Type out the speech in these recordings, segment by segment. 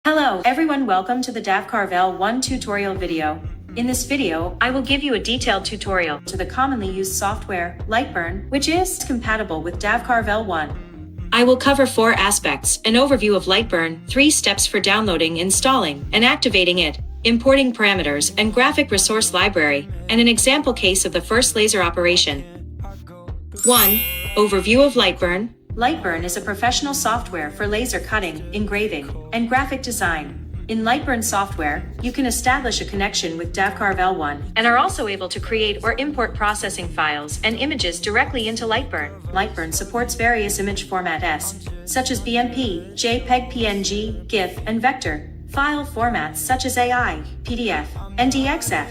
Hello everyone, welcome to the Davcarve L1 tutorial video. In this video, I will give you a detailed tutorial to the commonly used software, Lightburn, which is compatible with Davcarve L1. I will cover 4 aspects: an overview of Lightburn, 3 steps for downloading, installing, and activating it, importing parameters and graphic resource library, and an example case of the first laser operation. 1. Overview of Lightburn. Lightburn is a professional software for laser cutting, engraving, and graphic design. In Lightburn software, you can establish a connection with Davcarve L1 and are also able to create or import processing files and images directly into Lightburn. Lightburn supports various image formats, such as BMP, JPEG, PNG, GIF, and vector file formats such as AI, PDF, and DXF.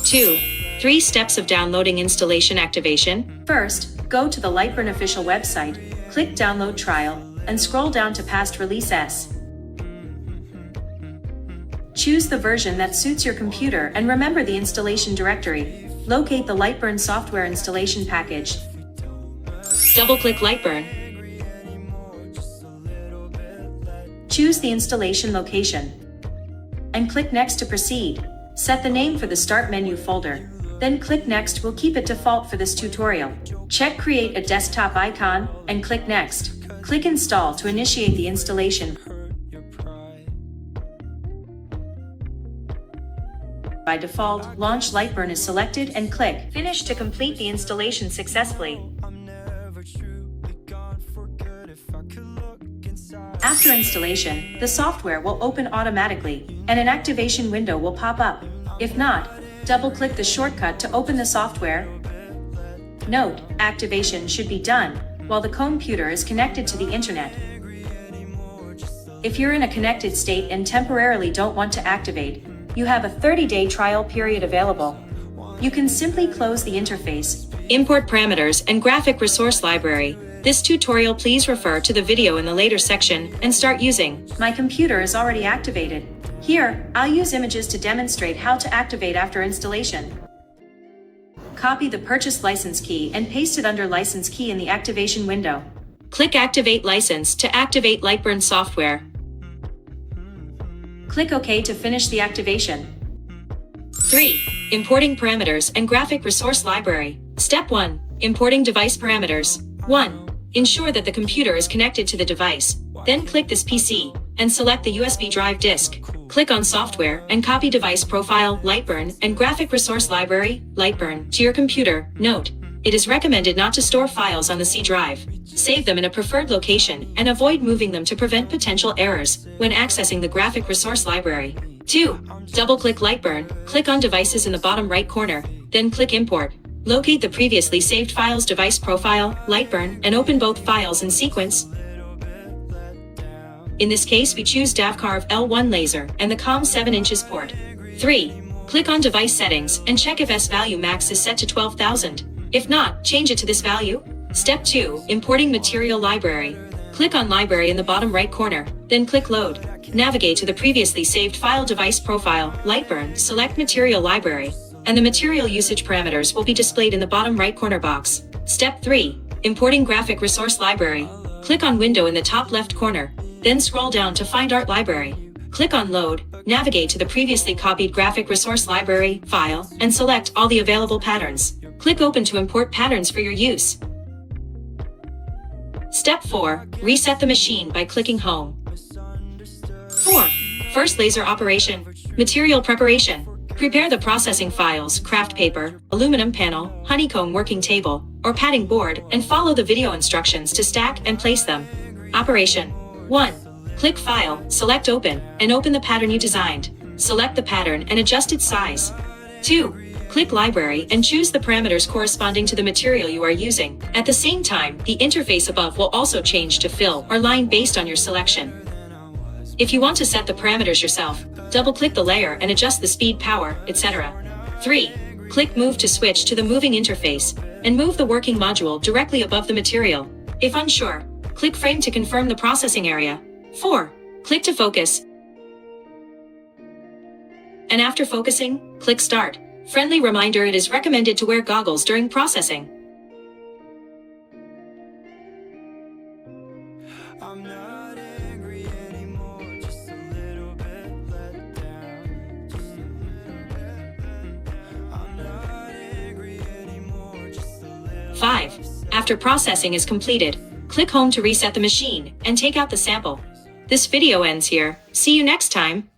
2. 3 steps of downloading, installation, activation. First, go to the Lightburn official website, click Download Trial, and scroll down to Past Release S. Choose the version that suits your computer and remember the installation directory. Locate the Lightburn software installation package. Double-click Lightburn. Choose the installation location. And click Next to proceed. Set the name for the Start menu folder. Then click Next. We'll keep it default for this tutorial. Check Create a desktop icon, and click Next. Click Install to initiate the installation. By default, Launch Lightburn is selected and click Finish to complete the installation successfully. After installation, the software will open automatically, and an activation window will pop up. If not, double-click the shortcut to open the software. Note, activation should be done while the computer is connected to the internet. If you're in a connected state and temporarily don't want to activate, you have a 30-day trial period available. You can simply close the interface. Import parameters and graphic resource library. This tutorial, please refer to the video in the later section and start using. My computer is already activated. Here, I'll use images to demonstrate how to activate after installation. Copy the purchase license key and paste it under license key in the activation window. Click Activate License to activate Lightburn software. Click OK to finish the activation. 3. Importing parameters and graphic resource library. Step 1. Importing device parameters. 1. Ensure that the computer is connected to the device. Then click this PC and select the USB drive disk. Click on Software and copy device profile, Lightburn, and graphic resource library, Lightburn, to your computer. Note, it is recommended not to store files on the C drive. Save them in a preferred location and avoid moving them to prevent potential errors when accessing the graphic resource library. 2. Double-click Lightburn, click on Devices in the bottom right corner, then click Import. Locate the previously saved files, device profile, Lightburn, and open both files in sequence. In this case, we choose Davcarve L1 laser and the COM 7 inches port. 3. Click on Device Settings and check if S value max is set to 12,000. If not, change it to this value. Step 2. Importing material library. Click on Library in the bottom right corner, then click Load. Navigate to the previously saved file, device profile, Lightburn, select Material Library, and the material usage parameters will be displayed in the bottom right corner box. Step 3. Importing graphic resource library. Click on Window in the top left corner, then scroll down to find Art Library. Click on Load, navigate to the previously copied graphic resource library file, and select all the available patterns. Click Open to import patterns for your use. Step 4. Reset the machine by clicking Home. 4. First laser operation. Material preparation. Prepare the processing files, craft paper, aluminum panel, honeycomb working table, or padding board, and follow the video instructions to stack and place them. Operation 1. Click File, select Open, and open the pattern you designed. Select the pattern and adjust its size. 2. Click Library and choose the parameters corresponding to the material you are using. At the same time, the interface above will also change to fill or line based on your selection. If you want to set the parameters yourself, double-click the layer and adjust the speed, power, etc. 3. Click Move to switch to the moving interface, and move the working module directly above the material. If unsure, click Frame to confirm the processing area. 4. Click to focus. And after focusing, click Start. Friendly reminder: it is recommended to wear goggles during processing. I'm not angry 5. After processing is completed, click Home to reset the machine and take out the sample. This video ends here. See you next time.